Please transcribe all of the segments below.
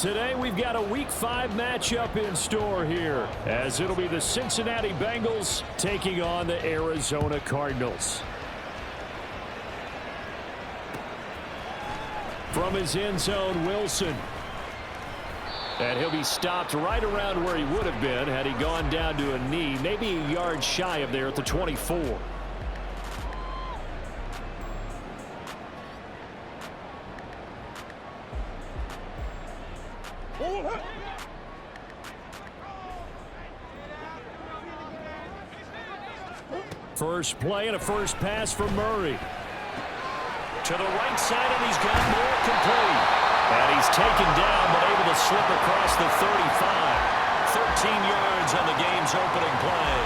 Today we've got a Week 5 matchup in store here, as it'll be the Cincinnati Bengals taking on the Arizona Cardinals. From his end zone, Wilson. And he'll be stopped right around where he would have been had he gone down to a knee, maybe a yard shy of there at the 24. First play and a first pass for Murray. To the right side, and he's got more complete. And he's taken down, but able to slip across the 35. 13 yards on the game's opening play.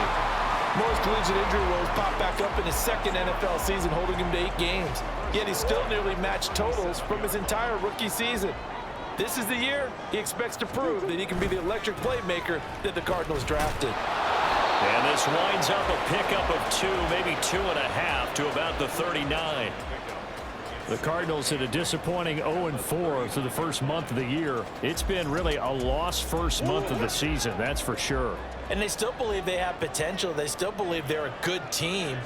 Most collegiate injury woes pop back up in his second NFL season, holding him to 8 games. Yet he still nearly matched totals from his entire rookie season. This is the year he expects to prove that he can be the electric playmaker that the Cardinals drafted. And this winds up a pickup of 2, maybe 2.5 to about the 39. The Cardinals had a disappointing 0-4 through the first month of the year. It's been really a lost first month of the season, that's for sure. And they still believe they have potential. They still believe they're a good team.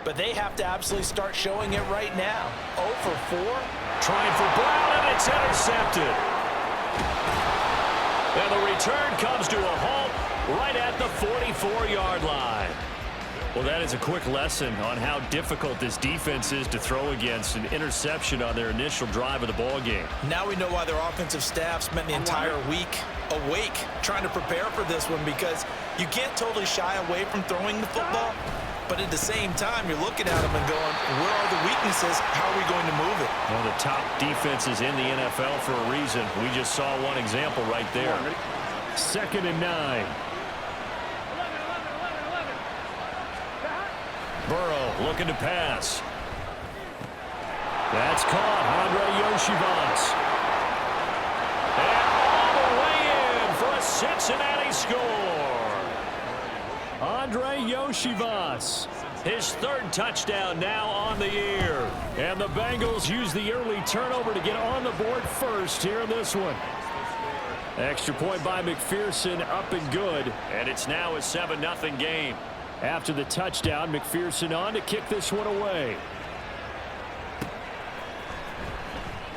But they have to absolutely start showing it right now. 0 for 4. Trying for Brown, and it's intercepted. And the return comes to a halt right at the 44-yard line. Well, that is a quick lesson on how difficult this defense is to throw against. An interception on their initial drive of the ballgame. Now we know why their offensive staff spent the entire week awake trying to prepare for this one, because you can't totally shy away from throwing the football. But at the same time, you're looking at them and going, where are the weaknesses? How are we going to move it? One of the top defenses in the NFL for a reason. We just saw one example right there. 2nd and 9. Burrow looking to pass. That's caught. Andre Yoshivas. And all the way in for a Cincinnati score. Andre Yoshivas, his 3rd touchdown now on the year. And the Bengals use the early turnover to get on the board first here in this one. Extra point by McPherson, up and good. And it's now a 7-0 game. After the touchdown, McPherson on to kick this one away.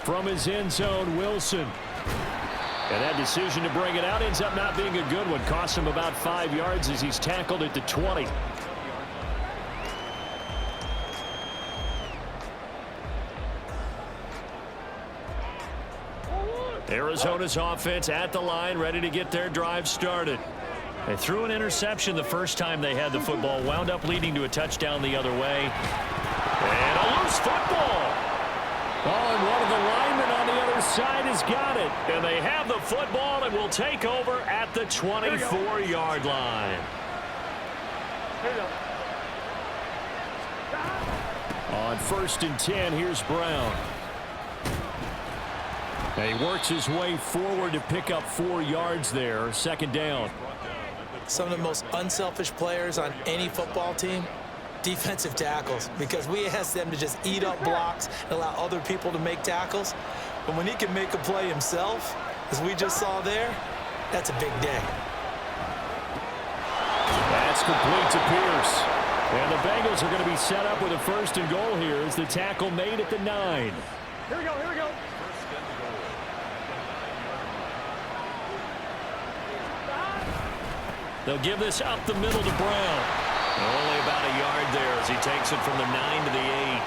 From his end zone, Wilson. And that decision to bring it out ends up not being a good one. Costs him about 5 yards as he's tackled at the 20. Arizona's offense at the line, ready to get their drive started. They threw an interception the first time they had the football, wound up leading to a touchdown the other way. And a loose football. Oh, and one of the linemen on the other side has got it. And they have the football and will take over at the 24-yard line. On 1st and 10, here's Brown. And he works his way forward to pick up 4 yards there. 2nd down. Some of the most unselfish players on any football team, defensive tackles, because we ask them to just eat up blocks and allow other people to make tackles. But when he can make a play himself, as we just saw there, that's a big day. That's complete to Pierce. And the Bengals are going to be set up with a 1st and goal here as the tackle made at the 9. Here we go, here we go. They'll give this up the middle to Brown. Only about a yard there as he takes it from the 9 to the 8.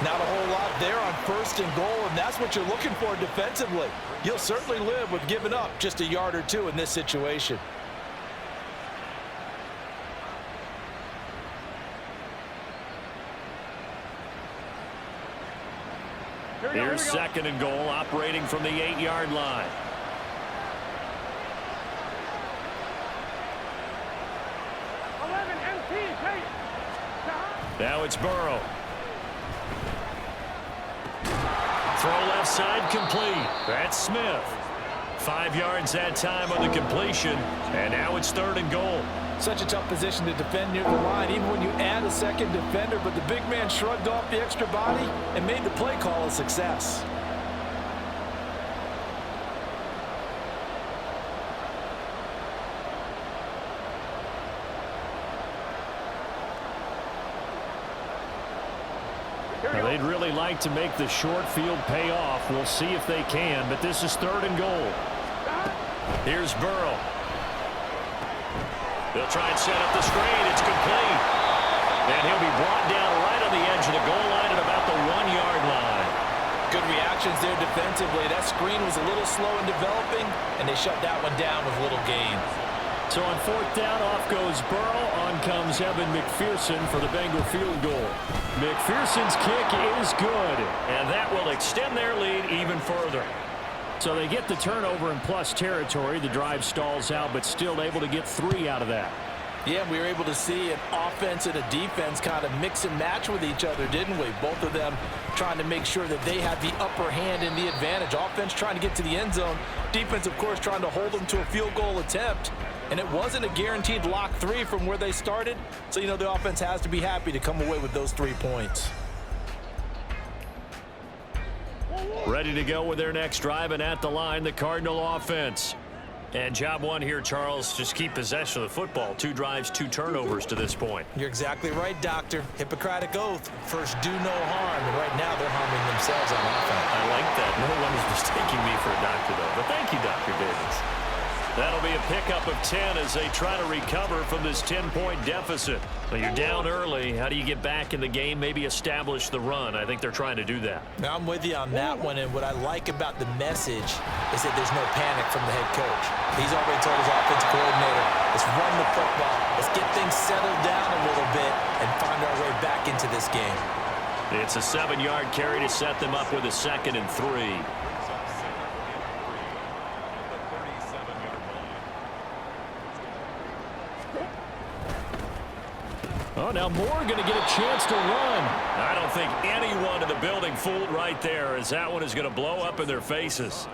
Not a whole lot there on 1st and goal, and that's what you're looking for defensively. You'll certainly live with giving up just a yard or 2 in this situation. Here's 2nd and goal, operating from the 8-yard line. Now it's Burrow. Throw left side complete. That's Smith. 5 yards that time on the completion. And now it's 3rd and goal. Such a tough position to defend near the line, even when you add a 2nd defender. But the big man shrugged off the extra body and made the play call a success. Now, they'd really like to make the short field pay off. We'll see if they can, but this is 3rd and goal. Here's Burrow. They'll try and set up the screen. It's complete. And he'll be brought down right on the edge of the goal line at about the 1-yard line. Good reactions there defensively. That screen was a little slow in developing, and they shut that one down with little gain. So on 4th down, off goes Burrow. On comes Evan McPherson for the Bengal field goal. McPherson's kick is good, and that will extend their lead even further. So they get the turnover in plus territory. The drive stalls out, but still able to get 3 out of that. Yeah, we were able to see an offense and a defense kind of mix and match with each other, didn't we? Both of them trying to make sure that they had the upper hand and the advantage. Offense trying to get to the end zone. Defense, of course, trying to hold them to a field goal attempt. And it wasn't a guaranteed lock 3 from where they started. So, you know, the offense has to be happy to come away with those 3 points. Ready to go with their next drive, and at the line, the Cardinal offense. And job 1 here, Charles, just keep possession of the football. 2 drives, 2 turnovers to this point. You're exactly right, Doctor. Hippocratic oath. First, do no harm. And right now, they're harming themselves on offense. I like that. No one is mistaking me for a doctor, though. But thank you, Dr. Davis. That'll be a pickup of 10 as they try to recover from this 10-point deficit. Well, you're down early. How do you get back in the game, maybe establish the run? I think they're trying to do that. Now, I'm with you on that one, and what I like about the message is that there's no panic from the head coach. He's already told his offensive coordinator, let's run the football, let's get things settled down a little bit and find our way back into this game. It's a 7-yard carry to set them up with a 2nd and 3. Oh, now Moore going to get a chance to run. I don't think anyone in the building fooled right there, as that one is going to blow up in their faces.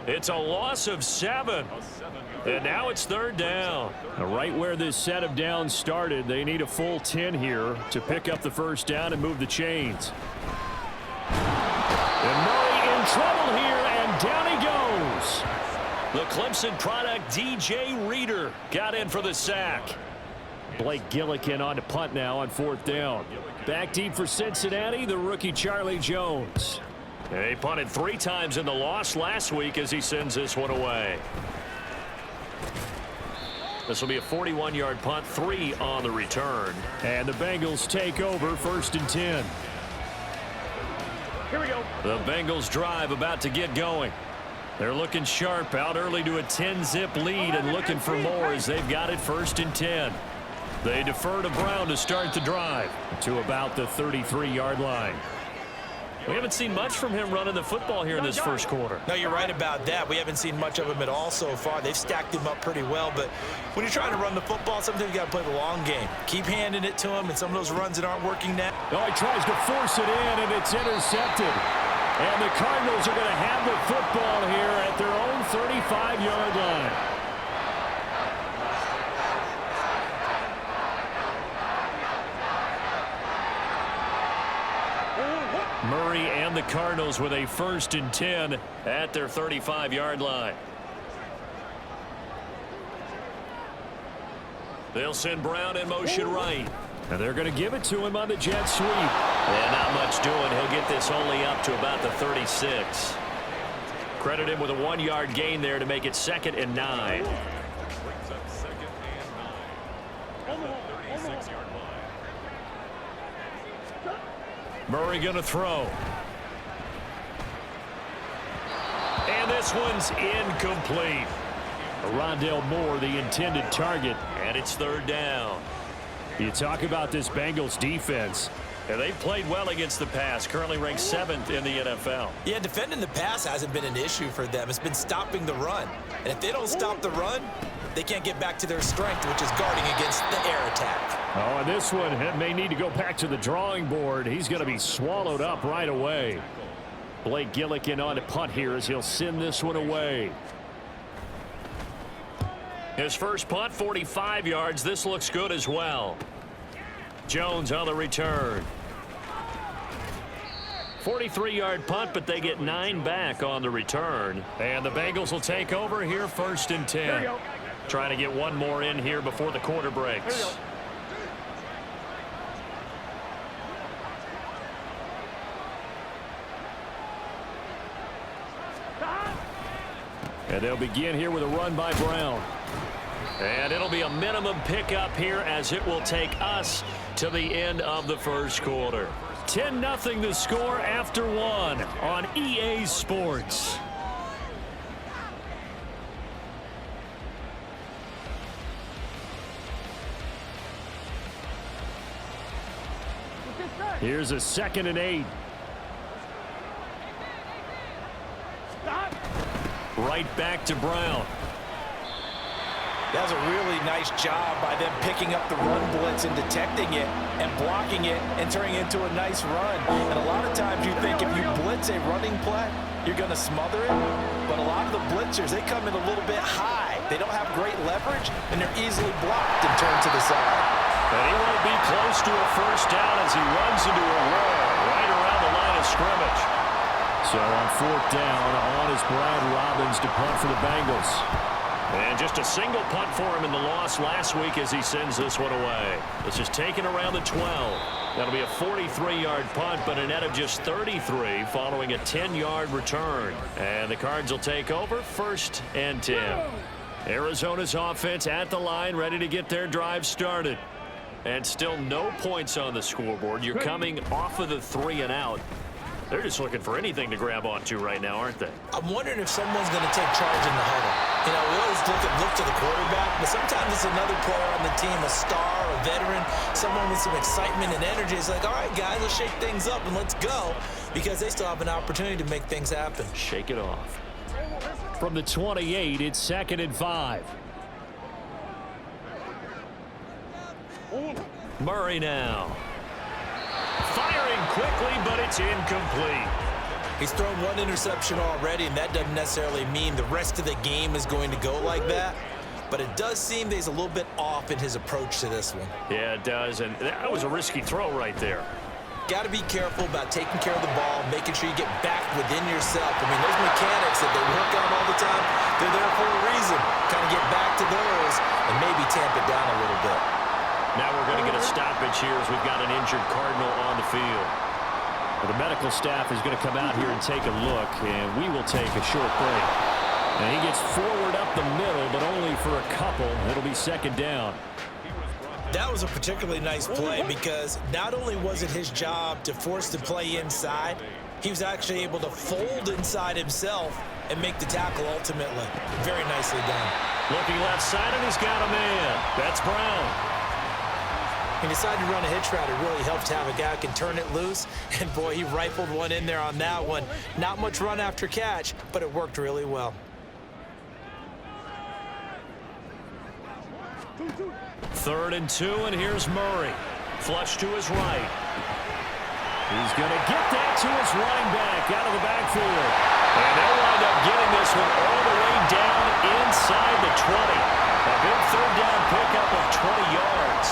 It's a loss of 7. And now it's 3rd down. Now, right where this set of downs started, they need a full 10 here to pick up the 1st down and move the chains. And Murray in trouble here, and down he goes. The Clemson product, DJ Reader, got in for the sack. Blake Gillikin on to punt now on 4th down. Back deep for Cincinnati, the rookie Charlie Jones. He punted 3 times in the loss last week as he sends this one away. This will be a 41-yard punt, 3 on the return. And the Bengals take over 1st and 10. Here we go. The Bengals drive about to get going. They're looking sharp, out early to a 10-zip lead and looking for more as they've got it 1st and 10. They defer to Brown to start the drive to about the 33-yard line. We haven't seen much from him running the football here in this 1st quarter. No, you're right about that. We haven't seen much of him at all so far. They've stacked him up pretty well, but when you're trying to run the football, sometimes you got to play the long game. Keep handing it to him, and some of those runs that aren't working now. Oh, he tries to force it in, and it's intercepted. And the Cardinals are going to have the football here at their own 35-yard line. Murray and the Cardinals with a 1st and 10 at their 35-yard line. They'll send Brown in motion right. And they're going to give it to him on the jet sweep. And not much doing. He'll get this only up to about the 36. Credit him with a 1-yard gain there to make it 2nd and 9. Murray going to throw. And this one's incomplete. Rondale Moore, the intended target, and it's 3rd down. You talk about this Bengals defense. And they've played well against the pass, currently ranked 7th in the NFL. Yeah, defending the pass hasn't been an issue for them. It's been stopping the run. And if they don't stop the run, they can't get back to their strength, which is guarding against the air attack. Oh, and this one may need to go back to the drawing board. He's going to be swallowed up right away. Blake Gillikin on to punt here as he'll send this one away. His first punt, 45 yards. This looks good as well. Jones on the return. 43-yard punt, but they get 9 back on the return. And the Bengals will take over here 1st and 10. Trying to get one more in here before the quarter breaks. And they'll begin here with a run by Brown. And it'll be a minimum pickup here as it will take us to the end of the first quarter. 10-0 the score after one on EA Sports. Here's a 2nd and 8. Right back to Brown. That was a really nice job by them picking up the run blitz and detecting it and blocking it and turning it into a nice run. And a lot of times you think if you blitz a running play, you're going to smother it. But a lot of the blitzers, they come in a little bit high. They don't have great leverage, and they're easily blocked and turned to the side. And he won't be close to a first down as he runs into a wall right around the line of scrimmage. So on 4th down, on is Brad Robbins to punt for the Bengals. And just a single punt for him in the loss last week as he sends this one away. This is taken around the 12. That'll be a 43-yard punt, but a net of just 33 following a 10-yard return. And the Cards will take over 1st and 10. Arizona's offense at the line, ready to get their drive started. And still no points on the scoreboard. You're coming off of the 3 and out. They're just looking for anything to grab onto right now, aren't they? I'm wondering if someone's going to take charge in the huddle. You know, we always look to the quarterback, but sometimes it's another player on the team, a star, a veteran, someone with some excitement and energy. It's like, all right, guys, let's shake things up and let's go, because they still have an opportunity to make things happen. Shake it off. From the 28, it's 2nd and 5. Murray now. Firing quickly, but it's incomplete. He's thrown one interception already, and that doesn't necessarily mean the rest of the game is going to go like that. But it does seem that he's a little bit off in his approach to this one. Yeah, it does, and that was a risky throw right there. Got to be careful about taking care of the ball, making sure you get back within yourself. I mean, those mechanics that they work on all the time, they're there for a reason. Kind of get back to those and maybe tamp it down a little bit. Now we're going to get a stoppage here as we've got an injured Cardinal on the field. Well, the medical staff is going to come out here and take a look, and we will take a short break. And he gets forward up the middle, but only for a couple. It'll be 2nd down. That was a particularly nice play because not only was it his job to force the play inside, he was actually able to fold inside himself and make the tackle ultimately. Very nicely done. Looking left side, and he's got a man. That's Brown. He decided to run a hitch route. It really helped to have a guy who can turn it loose. And, boy, he rifled one in there on that one. Not much run after catch, but it worked really well. 3rd and 2, and here's Murray. Flush to his right. He's going to get that to his running back out of the backfield. And they'll wind up getting this one all the way down inside the 20. A big 3rd down pickup of 20 yards.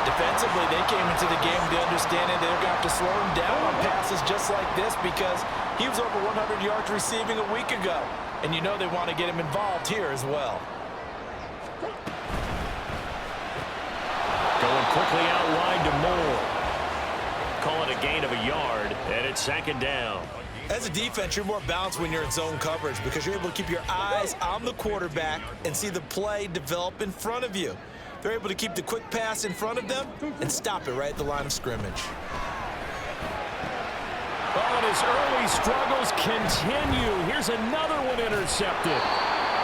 Defensively, they came into the game with the understanding they're going to have to slow him down on passes just like this because he was over 100 yards receiving a week ago. And you know they want to get him involved here as well. Going quickly out wide to Moore. Call it a gain of a yard, and it's 2nd down. As a defense, you're more balanced when you're in zone coverage because you're able to keep your eyes on the quarterback and see the play develop in front of you. They're able to keep the quick pass in front of them and stop it right at the line of scrimmage. Oh, and his early struggles continue. Here's another one intercepted.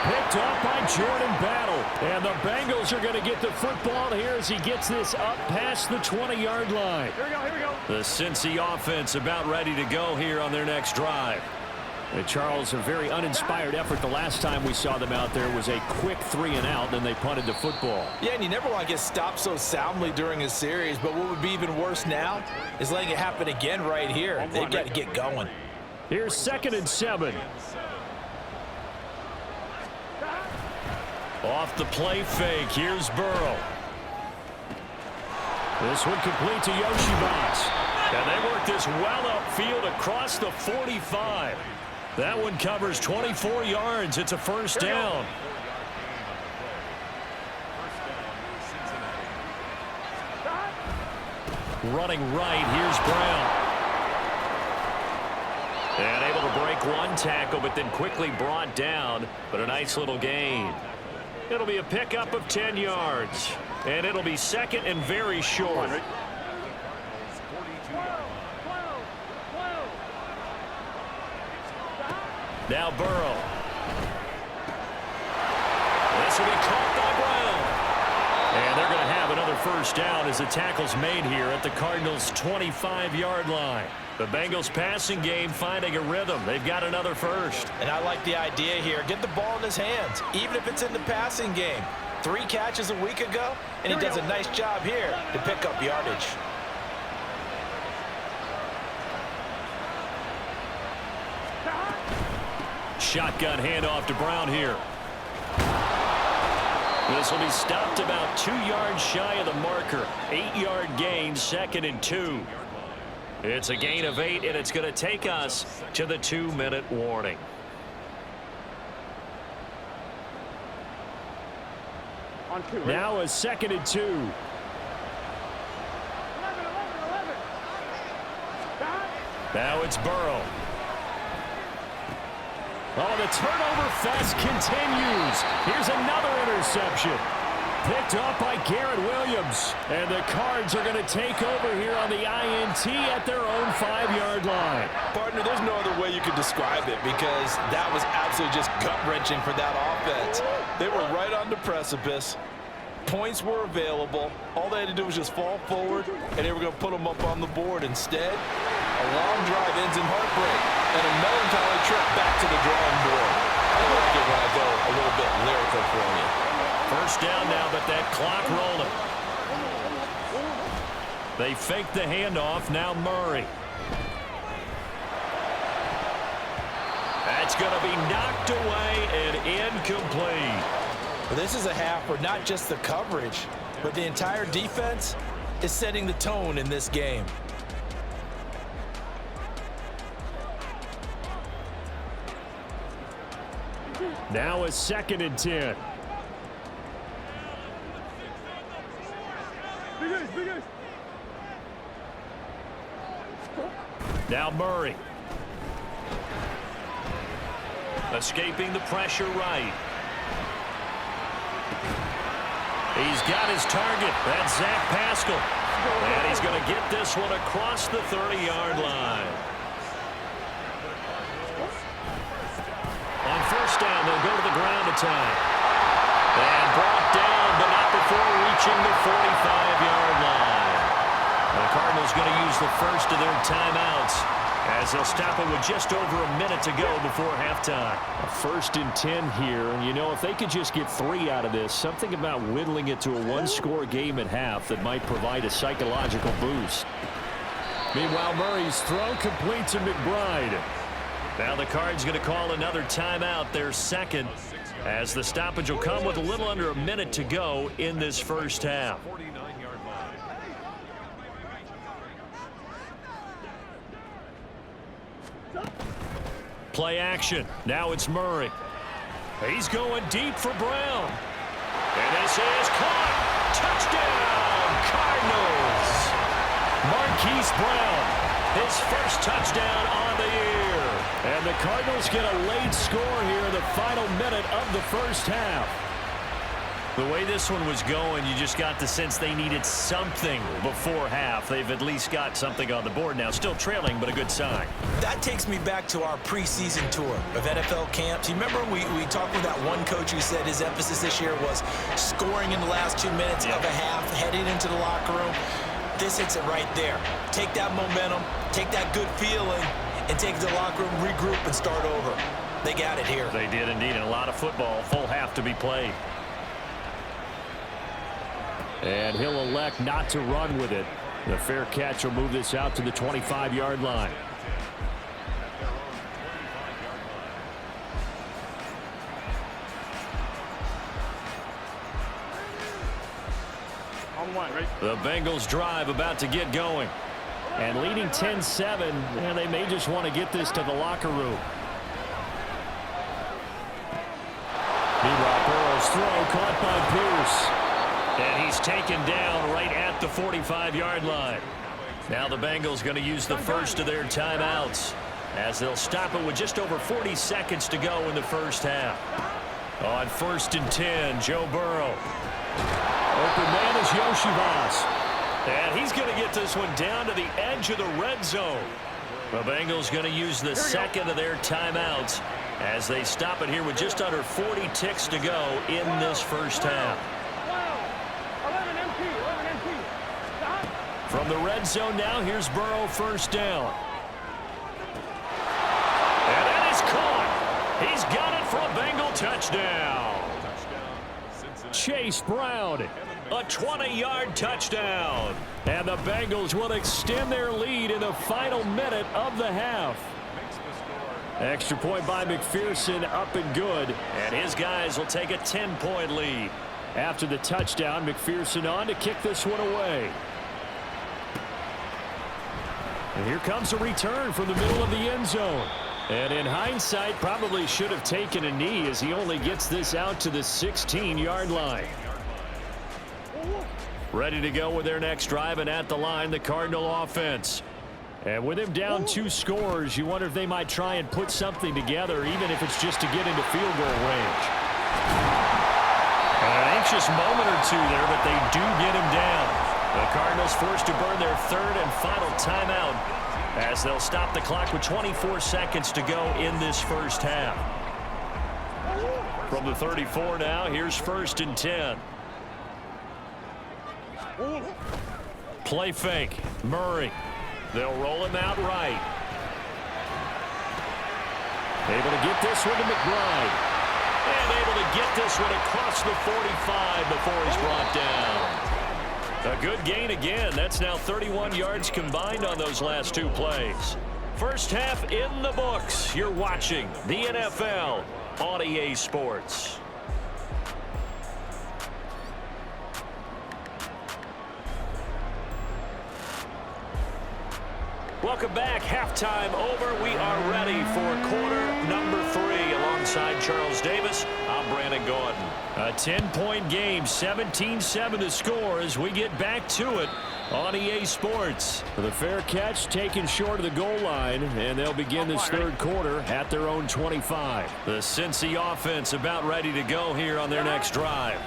Picked off by Jordan Battle. And the Bengals are going to get the football here as he gets this up past the 20-yard line. Here we go. The Cincy offense about ready to go here on their next drive. And Charles, a very uninspired effort. The last time we saw them out there was a quick 3 and out, then they punted the football. Yeah, and you never want to get stopped so soundly during a series, but what would be even worse now is letting it happen again right here. They've got to get going. Here's 2nd and 7. Off the play fake, here's Burrow. This one complete to Yoshibas. And they work this well upfield across the 45. That one covers 24 yards. It's a first down. Running right, here's Brown. And able to break one tackle, but then quickly brought down, but a nice little gain. It'll be a pickup of 10 yards, and it'll be second and very short. Now Burrow. This will be caught by Brown. And they're going to have another first down as the tackle's made here at the Cardinals' 25-yard line. The Bengals passing game finding a rhythm. They've got another first. And I like the idea here. Get the ball in his hands, even if it's in the passing game. 3 catches a week ago, and he does a nice job here to pick up yardage. Shotgun handoff to Brown here. This will be stopped about 2 yards shy of the marker. 8-yard gain, second and 2. It's a gain of 8, and it's going to take us to the 2-minute warning. Now a second and 2. Now it's Burrow. Oh, the turnover fest continues. Here's another interception. Picked up by Garrett Williams. And the Cards are going to take over here on the INT at their own 5-yard line. Partner, there's no other way you could describe it because that was absolutely just gut-wrenching for that offense. They were right on the precipice. Points were available. All they had to do was just fall forward, and they were going to put them up on the board. Instead, a long drive ends in heartbreak and a melancholy trip back to the drawing board. I like it when I go a little bit lyrical for you. First down now, but that clock rolling. They fake the handoff. Now Murray. That's going to be knocked away and incomplete. Well, this is a half where not just the coverage, but the entire defense is setting the tone in this game. Now a second and 10. Now Murray. Escaping the pressure right. He's got his target. That's Zach Pascal. And he's going to get this one across the 30-yard line. On first down, they'll go to the ground attack. And brought down, but not before reaching the 45-yard line. The Cardinals going to use the first of their timeouts as they'll stop it with just over a minute to go before halftime. A 1st and 10 here, and you know, if they could just get 3 out of this, something about whittling it to a 1-score game at half that might provide a psychological boost. Meanwhile, Murray's throw complete to McBride. Now the Cards going to call another timeout, their second, as the stoppage will come with a little under a minute to go in this first half. Play action. Now it's Murray. He's going deep for Brown. And this is caught. Touchdown, Cardinals. Marquise Brown, his first touchdown on the year. And the Cardinals get a late score here in the final minute of the first half. The way this one was going, you just got the sense they needed something before half. They've at least got something on the board now. Still trailing, but a good sign. That takes me back to our preseason tour of NFL camps. You remember we talked with that one coach who said his emphasis this year was scoring in the last 2 minutes of a half, heading into the locker room. This hits it right there. Take that momentum, take that good feeling, and take it to the locker room, regroup, and start over. They got it here. They did indeed, and a lot of football, full half to be played. And he'll elect not to run with it. The fair catch will move this out to the 25-yard line. The Bengals drive about to get going. And leading 10-7, and they may just want to get this to the locker room. Meanwhile, Burrow's throw caught by Pierce. And he's taken down right at the 45-yard line. Now the Bengals going to use the first of their timeouts. as they'll stop it with just over 40 seconds to go in the first half. On 1st and 10, Joe Burrow. Open man is Yoshivas. And he's going to get this one down to the edge of the red zone. The Bengals going to use the second of their timeouts as they stop it here with just under 40 ticks to go in this first half. From the red zone now, here's Burrow, first down. And that is caught. He's got it for a Bengal touchdown. Chase Brown, a 20-yard touchdown. And the Bengals will extend their lead in the final minute of the half. Extra point by McPherson, up and good. And his guys will take a 10-point lead. After the touchdown, McPherson on to kick this one away. And here comes a return from the middle of the end zone. And in hindsight, probably should have taken a knee as he only gets this out to the 16-yard line. Ready to go with their next drive, and at the line, the Cardinal offense. And with him down 2 scores, you wonder if they might try and put something together, even if it's just to get into field goal range. An anxious moment or two there, but they do get him down. The Cardinals forced to burn their third and final timeout as they'll stop the clock with 24 seconds to go in this first half. From the 34 now, here's 1st and 10. Play fake. Murray. They'll roll him out right. Able to get this one to McBride. And able to get this one across the 45 before he's brought down. A good gain again. That's now 31 yards combined on those last 2 plays. First half in the books. You're watching the NFL on EA Sports. Welcome back. Halftime over. We are ready for quarter number 3 alongside Charles Davis. I'm Brandon Gordon. A 10-point game, 17-7 to score as we get back to it on EA Sports. The fair catch taken short of the goal line, and they'll begin this third quarter at their own 25. The Cincy offense about ready to go here on their next drive.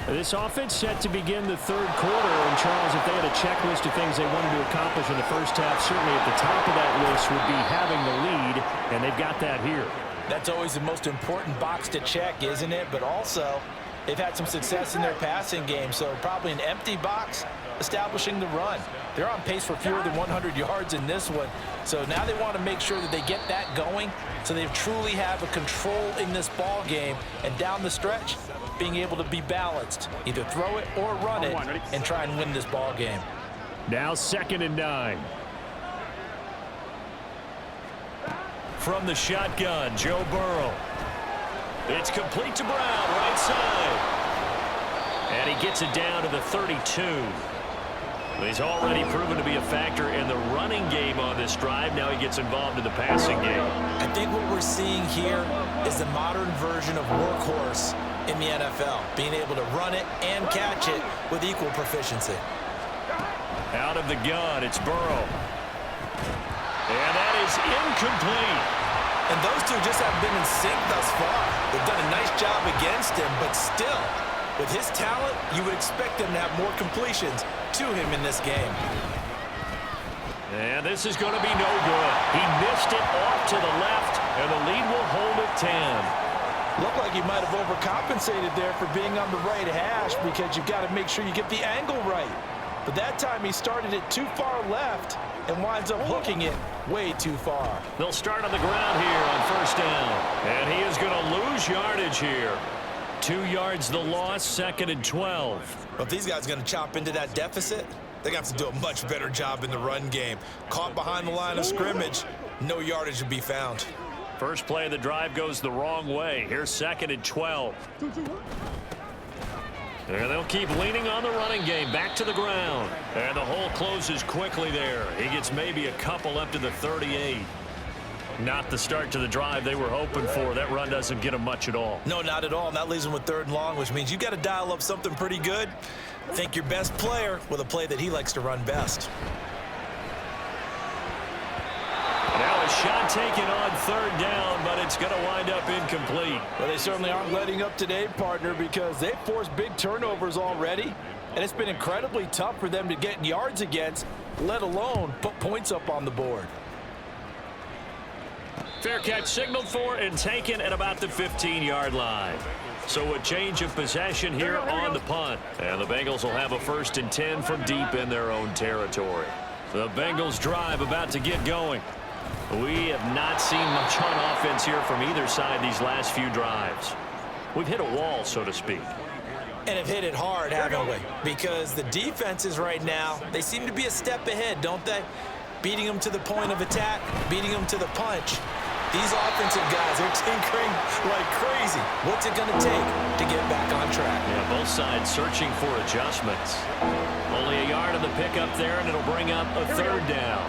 This offense set to begin the third quarter, and Charles, if they had a checklist of things they wanted to accomplish in the first half, certainly at the top of that list would be having the lead, and they've got that here. That's always the most important box to check, isn't it? But also, they've had some success in their passing game, so probably an empty box establishing the run. They're on pace for fewer than 100 yards in this one, so now they want to make sure that they get that going so they truly have a control in this ball game, and down the stretch, being able to be balanced, either throw it or run it, and try and win this ball game. Now 2nd and 9. From the shotgun, Joe Burrow. It's complete to Brown, right side. And he gets it down to the 32. He's already proven to be a factor in the running game on this drive. Now he gets involved in the passing game. I think what we're seeing here is the modern version of workhorse in the NFL, being able to run it and catch it with equal proficiency. Out of the gun, it's Burrow. And that is incomplete. And those two just haven't been in sync thus far. They've done a nice job against him, but still, with his talent, you would expect them to have more completions to him in this game. And this is going to be no good. He missed it off to the left, and the lead will hold at 10. Looked like he might have overcompensated there for being on the right hash because you've got to make sure you get the angle right. But that time he started it too far left and winds up hooking it way too far. They'll start on the ground here on 1st down. And he is going to lose yardage here. 2 yards the loss, 2nd and 12. But if these guys are going to chop into that deficit, they're going to have to do a much better job in the run game. Caught behind the line of scrimmage, no yardage to be found. First play of the drive goes the wrong way. Here's 2nd and 12. And they'll keep leaning on the running game. Back to the ground. And the hole closes quickly there. He gets maybe a couple up to the 38. Not the start to the drive they were hoping for. That run doesn't get them much at all. No, not at all. And that leaves them with 3rd and long, which means you got to dial up something pretty good. Think your best player with a play that he likes to run best. Now a shot taken on third down, but it's going to wind up incomplete. Well, they certainly aren't letting up today, partner, because they've forced big turnovers already, and it's been incredibly tough for them to get yards against, let alone put points up on the board. Fair catch signaled for and taken at about the 15-yard line. So a change of possession here on the punt. And the Bengals will have a 1st and 10 from deep in their own territory. The Bengals drive about to get going. We have not seen much on offense here from either side these last few drives. We've hit a wall, so to speak. And have hit it hard, haven't we? Because the defenses right now, they seem to be a step ahead, don't they? Beating them to the point of attack, beating them to the punch. These offensive guys are tinkering like crazy. What's it going to take to get back on track? Yeah, both sides searching for adjustments. Only a yard on the pickup there, and it'll bring up a 3rd down.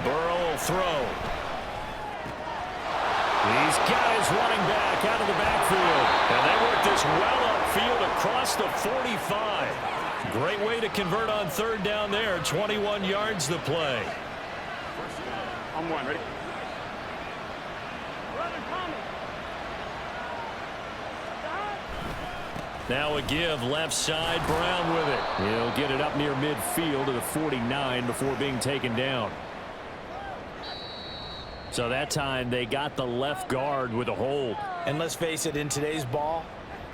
Burrow will throw. These guys running back out of the backfield. And they work this well upfield across the 45. Great way to convert on 3rd down there. 21 yards the play. On one, ready? Now a give left side. Brown with it. He'll get it up near midfield to the 49 before being taken down. So that time they got the left guard with a hold. And let's face it, in today's ball,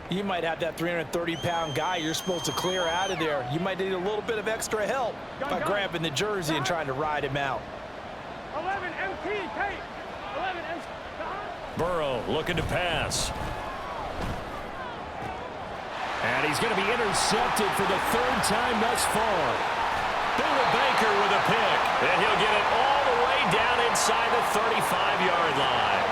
you might have that 330-pound guy you're supposed to clear out of there. You might need a little bit of extra help by grabbing the jersey and trying to ride him out. 11 MT, Kate. 11 MT. Burrow looking to pass. And he's going to be intercepted for the 3rd time thus far. Bill Baker with a pick. And he'll get it all the way down inside the 35-yard line.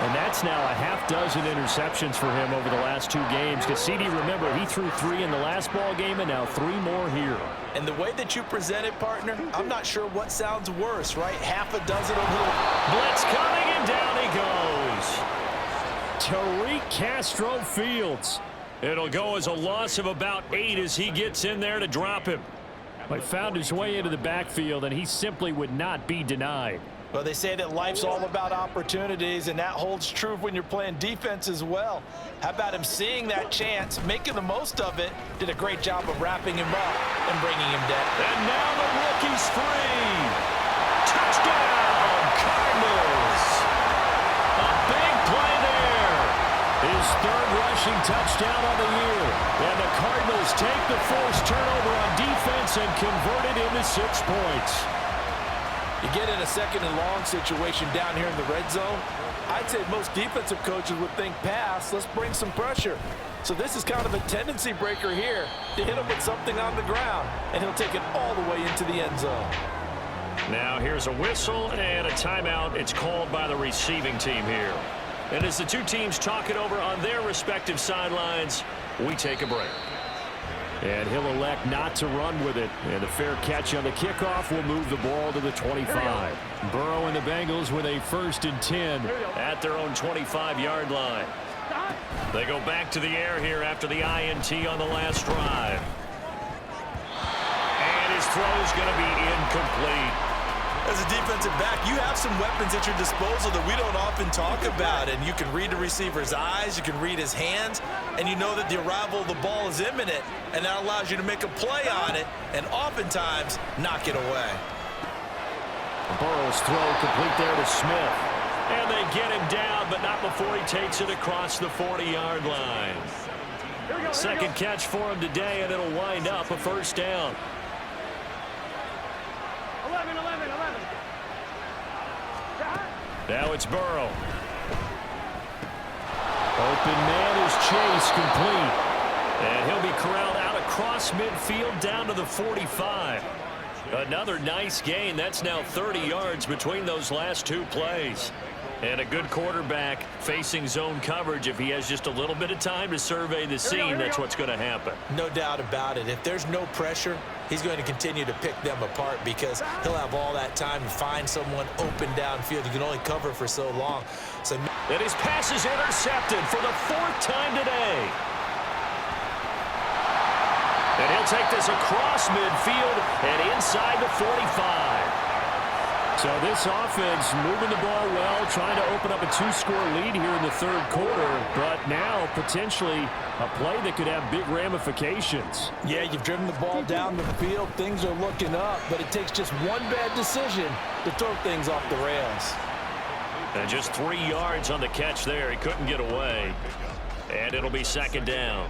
And that's now a half-dozen interceptions for him over the last 2 games. Because CD, remember, he threw 3 in the last ball game and now 3 more here. And the way that you present it, partner, I'm not sure what sounds worse, right? Half a dozen over the... Blitz coming, and down he goes. Tariq Castro Fields. It'll go as a loss of about 8 as he gets in there to drop him. He found his way into the backfield, and he simply would not be denied. Well, they say that life's all about opportunities, and that holds true when you're playing defense as well. How about him seeing that chance, making the most of it, did a great job of wrapping him up and bringing him down. And now the rookie's free. Touchdown, Cardinals. A big play there. His 3rd rushing touchdown of the year. And the Cardinals take the forced turnover on defense and convert it into 6 points. You get in a 2nd and long situation down here in the red zone, I'd say most defensive coaches would think pass, let's bring some pressure. So this is kind of a tendency breaker here to hit him with something on the ground, and he'll take it all the way into the end zone. Now here's a whistle and a timeout. It's called by the receiving team here. And as the 2 teams talk it over on their respective sidelines, we take a break. And he'll elect not to run with it. And a fair catch on the kickoff will move the ball to the 25. Burrow and the Bengals with a 1st and 10 at their own 25-yard line. They go back to the air here after the INT on the last drive. And his throw's going to be incomplete. As a defensive back, you have some weapons at your disposal that we don't often talk about, and you can read the receiver's eyes, you can read his hands, and you know that the arrival of the ball is imminent, and that allows you to make a play on it and oftentimes knock it away. Burrow's throw complete there to Smith. And they get him down, but not before he takes it across the 40-yard line. 2nd catch for him today, and it'll wind up a 1st down. 11. Now it's Burrow. Open man is Chase, complete. And he'll be corralled out across midfield down to the 45. Another nice gain. That's now 30 yards between those last 2 plays. And a good quarterback facing zone coverage. If he has just a little bit of time to survey the scene, that's what's going to happen. No doubt about it. If there's no pressure, he's going to continue to pick them apart because he'll have all that time to find someone open downfield. You can only cover for so long. And his pass is intercepted for the 4th time today. He'll take this across midfield and inside the 45. So this offense moving the ball well, trying to open up a 2-score lead here in the third quarter, but now potentially a play that could have big ramifications. Yeah, you've driven the ball down the field. Things are looking up, but it takes just one bad decision to throw things off the rails. And just 3 yards on the catch there. He couldn't get away. And it'll be second down.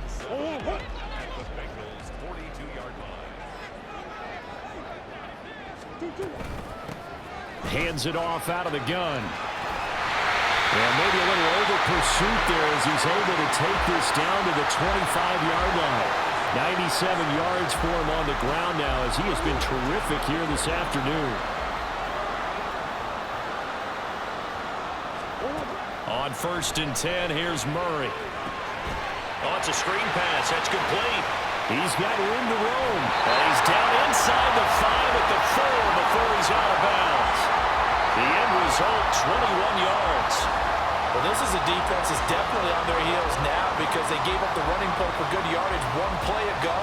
Hands it off out of the gun. And maybe a little over pursuit there as he's able to take this down to the 25-yard line. 97 yards for him on the ground now as he has been terrific here this afternoon. On 1st and 10, here's Murray. Oh, it's a screen pass. That's complete. He's got room to roam. And he's down inside the 5 at the 4 before he's out of bounds. The end result, 21 yards. Well, this is a defense that's definitely on their heels now because they gave up the running play for good yardage one play ago.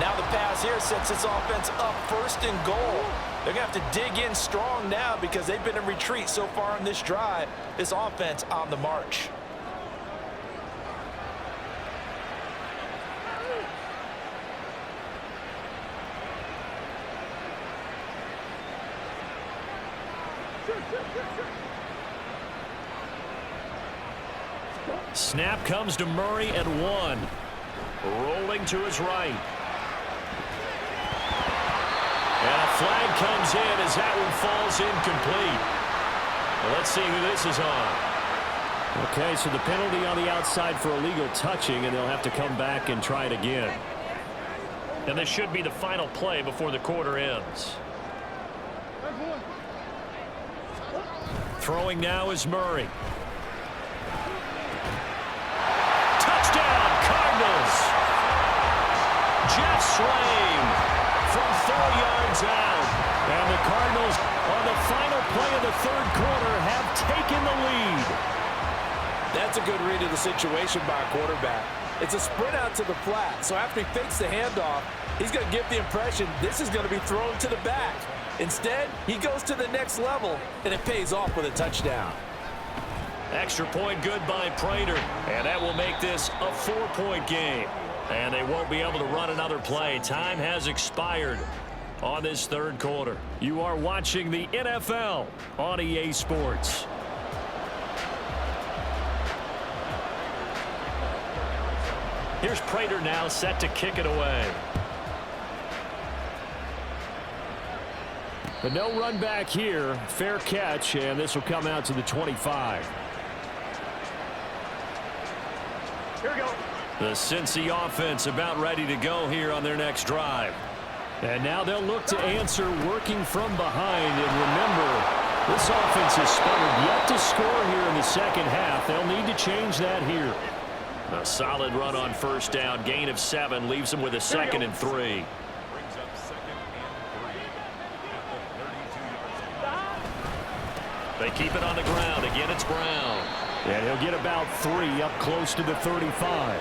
Now the pass here sets this offense up 1st and goal. They're going to have to dig in strong now because they've been in retreat so far on this drive. This offense on the march. Snap comes to Murray at 1. Rolling to his right. And a flag comes in as that one falls incomplete. Well, let's see who this is on. Okay, so the penalty on the outside for illegal touching, and they'll have to come back and try it again. And this should be the final play before the quarter ends. Throwing now is Murray. Touchdown, Cardinals! Jeff Swain from 4 yards out. And the Cardinals, on the final play of the third quarter, have taken the lead. That's a good read of the situation by a quarterback. It's a sprint out to the flat, so after he fakes the handoff, he's going to give the impression this is going to be thrown to the back. Instead, he goes to the next level, and it pays off with a touchdown. Extra point good by Prater, and that will make this a 4-point game. And they won't be able to run another play. Time has expired on this third quarter. You are watching the NFL on EA Sports. Here's Prater now set to kick it away. But no run back here. Fair catch, and this will come out to the 25. Here we go. The Cincy offense about ready to go here on their next drive. And now they'll look to answer working from behind. And remember, this offense has sputtered yet to score here in the second half. They'll need to change that here. A solid run on 1st down. Gain of 7 leaves them with a 2nd and 3. They keep it on the ground. Again, it's Brown. And he'll get about 3 up close to the 35.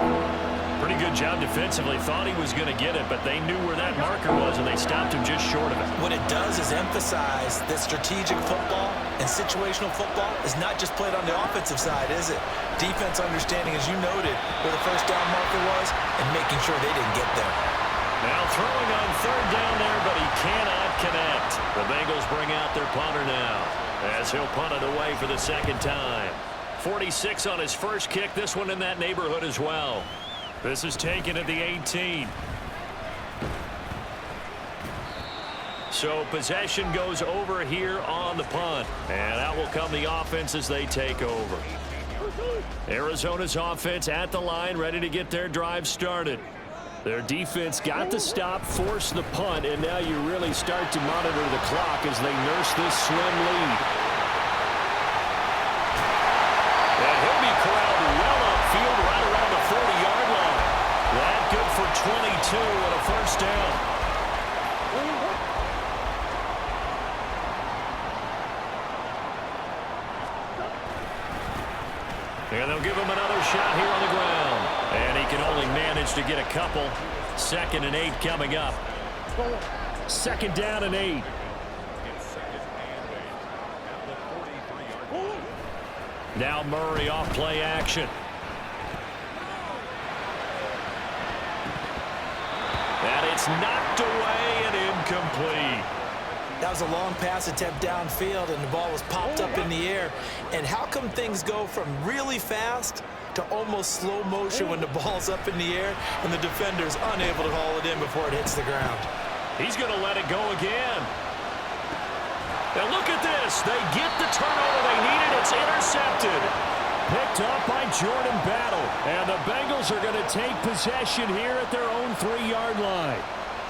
Pretty good job defensively. Thought he was going to get it, but they knew where that marker was, and they stopped him just short of it. What it does is emphasize that strategic football and situational football is not just played on the offensive side, is it? Defense understanding, as you noted, where the 1st down marker was and making sure they didn't get there. Now throwing on 3rd down there, but he cannot connect. The Bengals bring out their punter now as he'll punt it away for the 2nd time. 46 on his first kick. This one in that neighborhood as well. This is taken at the 18. So possession goes over here on the punt. And out will come the offense as they take over. Arizona's offense at the line, ready to get their drive started. Their defense got the stop, forced the punt, and now you really start to monitor the clock as they nurse this slim lead. And he'll be corralled well upfield right around the 40-yard line. That good for 22 and a 1st down. And they'll give him another shot here on the ground. And he can only manage to get a couple. 2nd and 8 coming up. 2nd down and 8. Now Murray off play action. And it's knocked away and incomplete. That was a long pass attempt downfield, and the ball was popped up in the air. And how come things go from really fast to almost slow motion when the ball's up in the air and the defender's unable to haul it in before it hits the ground? He's going to let it go again. And look at this. They get the turnover they needed. It's intercepted. Picked up by Jordan Battle. And the Bengals are going to take possession here at their own 3-yard line.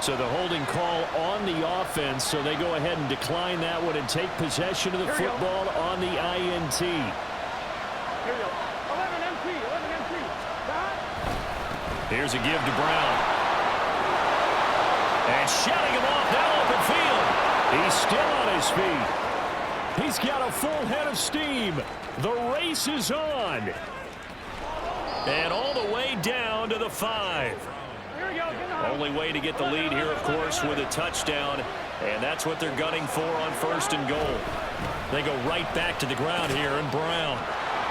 So the holding call on the offense, so they go ahead and decline that one and take possession of the football on the INT. Here we go. 11 MT, 11 MT. Here's a give to Brown. And shutting him off now open field. He's still on his feet. He's got a full head of steam. The race is on. And all the way down to the 5. Only way to get the lead here, of course, with a touchdown. And that's what they're gunning for on 1st and goal. They go right back to the ground here, and Brown.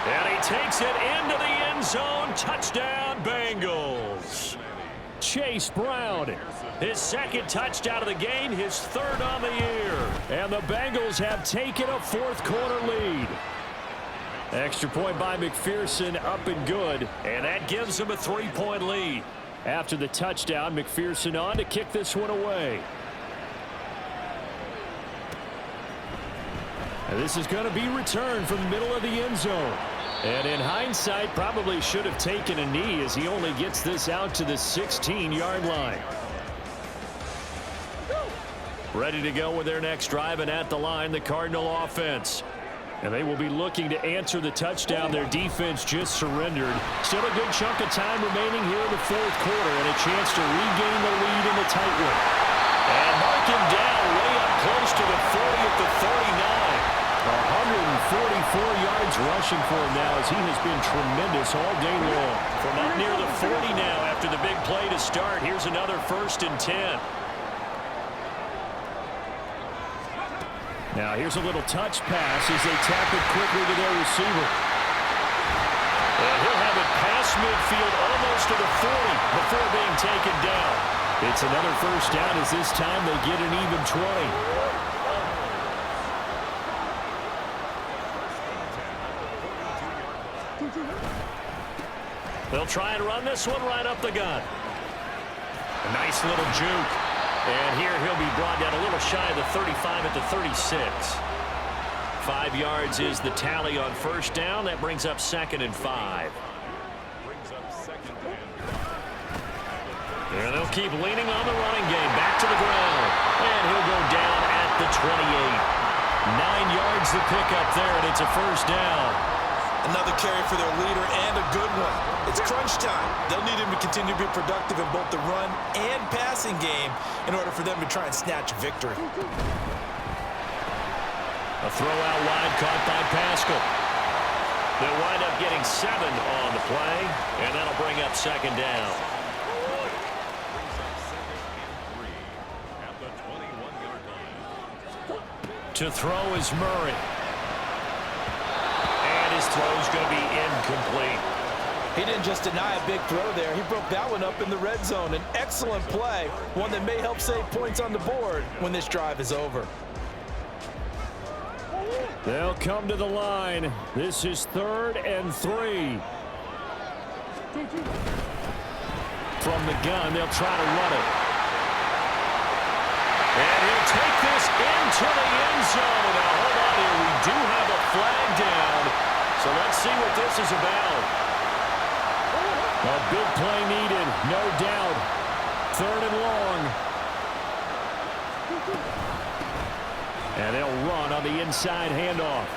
And he takes it into the end zone. Touchdown, Bengals. Chase Brown, his 2nd touchdown of the game, his 3rd on the year. And the Bengals have taken a 4th quarter lead. Extra point by McPherson, up and good. And that gives them a 3-point lead. After the touchdown, McPherson on to kick this one away. And this is going to be returned from the middle of the end zone. And in hindsight, probably should have taken a knee as he only gets this out to the 16-yard line. Ready to go with their next drive, and at the line, the Cardinal offense. And they will be looking to answer the touchdown their defense just surrendered. Still a good chunk of time remaining here in the 4th quarter, and a chance to regain the lead in the tight one. And mark him down way up close to the 40 at the 39. 144 yards rushing for him now, as he has been tremendous all day long. From up near the 40 now after the big play to start. Here's another 1st and 10. Now here's a little touch pass as they tap it quickly to their receiver. And he'll have it past midfield almost to the 40 before being taken down. It's another 1st down, as this time they get an even 20. They'll try and run this one right up the gut. A nice little juke. And here he'll be brought down a little shy of the 35 at the 36. 5 yards is the tally on 1st down. That brings up 2nd and 5. And they'll keep leaning on the running game. Back to the ground. And he'll go down at the 28. 9 yards the pickup there, and it's a 1st down. Another carry for their leader, and a good one. It's crunch time. They'll need him to continue to be productive in both the run and passing game in order for them to try and snatch a victory. A throw out wide caught by Pascal. They'll wind up getting 7 on the play, and that'll bring up 2nd down. To throw is Murray. His throw's going to be incomplete. He didn't just deny a big throw there. He broke that one up in the red zone. An excellent play, one that may help save points on the board when this drive is over. They'll come to the line. This is 3rd and 3. From the gun, they'll try to run it. And he'll take this into the end zone. Now, hold on here. We do have a flag down. So let's see what this is about. A big play needed, no doubt. 3rd and long. And they'll run on the inside handoff.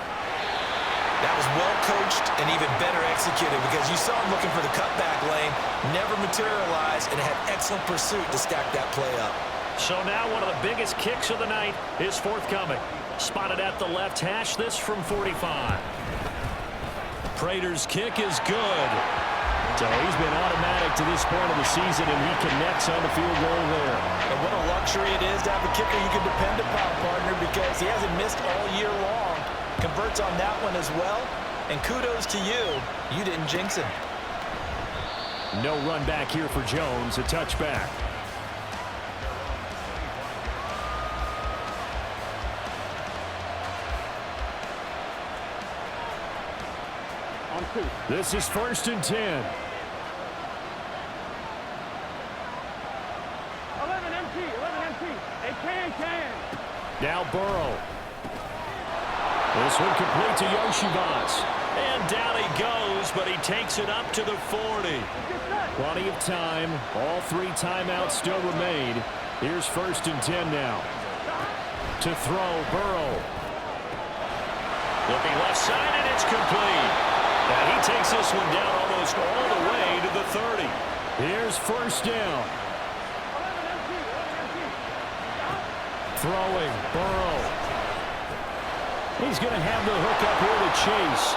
That was well coached and even better executed, because you saw him looking for the cutback lane, never materialized, and had excellent pursuit to stack that play up. So now one of the biggest kicks of the night is forthcoming. Spotted at the left hash, this from 45. Prater's kick is good. So he's been automatic to this point of the season, and he connects on the field goal there. And what a luxury it is to have a kicker you can depend upon, partner, because he hasn't missed all year long. Converts on that one as well. And kudos to you. You didn't jinx him. No run back here for Jones. A touchback. On 2. This is 1st and 10. 11 MT. 11 MT. They can. Now Burrow. This one complete to Yoshivas. And down he goes, but he takes it up to the 40. Plenty of time. All 3 timeouts still remain. Here's 1st and 10 now. To throw, Burrow. Looking left side, and it's complete. And he takes this one down almost all the way to the 30. Here's 1st down. Throwing, Burrow. He's going to have the hook up here to Chase.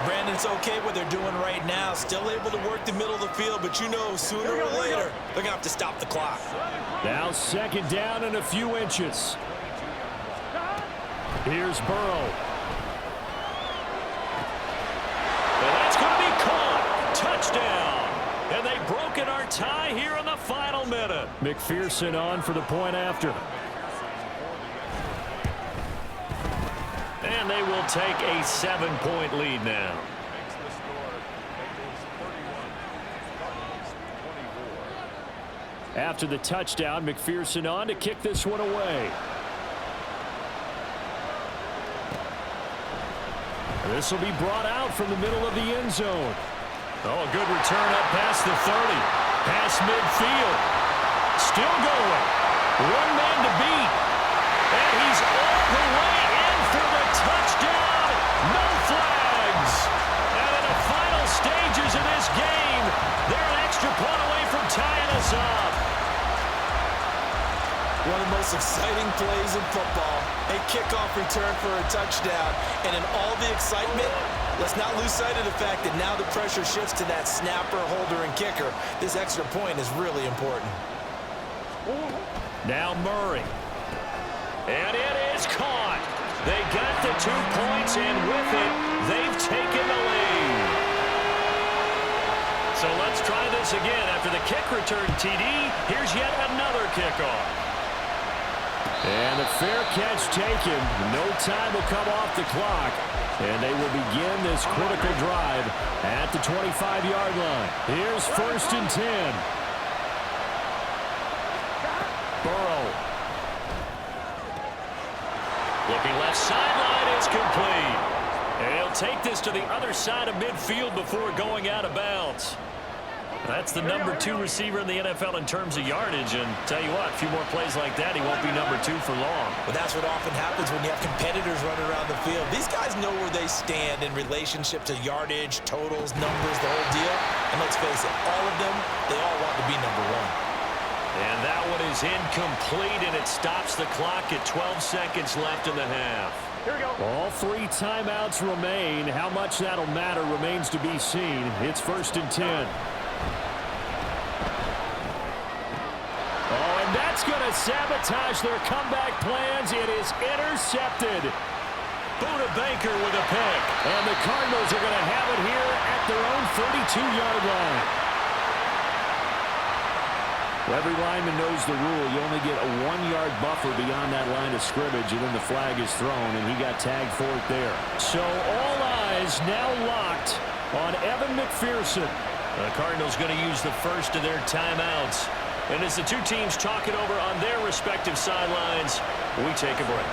Brandon, it's okay what they're doing right now. Still able to work the middle of the field, but you know sooner or later they're going to have to stop the clock. Now 2nd down and a few inches. Here's Burrow. And that's going to be caught. Touchdown. And they've broken our tie here in the final minute. McPherson on for the point after. And they will take a 7-point lead now. After the touchdown, McPherson on to kick this one away. This will be brought out from the middle of the end zone. Oh, a good return up past the 30. Past midfield. Still going. One man to beat. And he's all the way in for the touchdown. No flags. And in the final stages of this game, they're an extra point away from tying us up. One of the most exciting plays in football. A kickoff return for a touchdown. And in all the excitement, let's not lose sight of the fact that now the pressure shifts to that snapper, holder, and kicker. This extra point is really important. Now Murray. And it is caught. They got the 2 points, and with it, they've taken the lead. So let's try this again. After the kick return TD, here's yet another kickoff. And a fair catch taken. No time will come off the clock. And they will begin this critical drive at the 25-yard line. Here's 1st and 10. Burrow. Looking left sideline, it's complete. And he'll take this to the other side of midfield before going out of bounds. That's the number 2 receiver in the NFL in terms of yardage. And tell you what, a few more plays like that, he won't be number 2 for long. But that's what often happens when you have competitors running around the field. These guys know where they stand in relationship to yardage, totals, numbers, the whole deal. And let's face it, all of them, they all want to be number 1. And that one is incomplete, and it stops the clock at 12 seconds left in the half. Here we go. All 3 timeouts remain. How much that'll matter remains to be seen. It's 1st and 10. Oh, and that's going to sabotage their comeback plans. It is intercepted. Buda Baker with a pick. And the Cardinals are going to have it here at their own 32-yard line. Well, every lineman knows the rule. You only get a 1-yard buffer beyond that line of scrimmage, and then the flag is thrown, and he got tagged for it there. So all eyes now locked on Evan McPherson. The Cardinals going to use the first of their timeouts. And as the 2 teams talk it over on their respective sidelines, we take a break.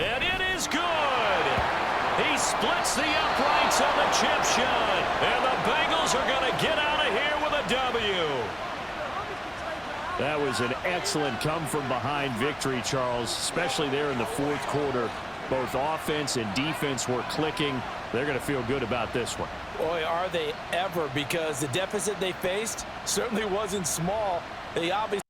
And it is good. He splits the uprights on the chip shot. And the Bengals are going to get out of here with a W. That was an excellent come-from-behind victory, Charles, especially there in the 4th quarter. Both offense and defense were clicking. They're going to feel good about this one. Boy, are they ever, because the deficit they faced certainly wasn't small. They obviously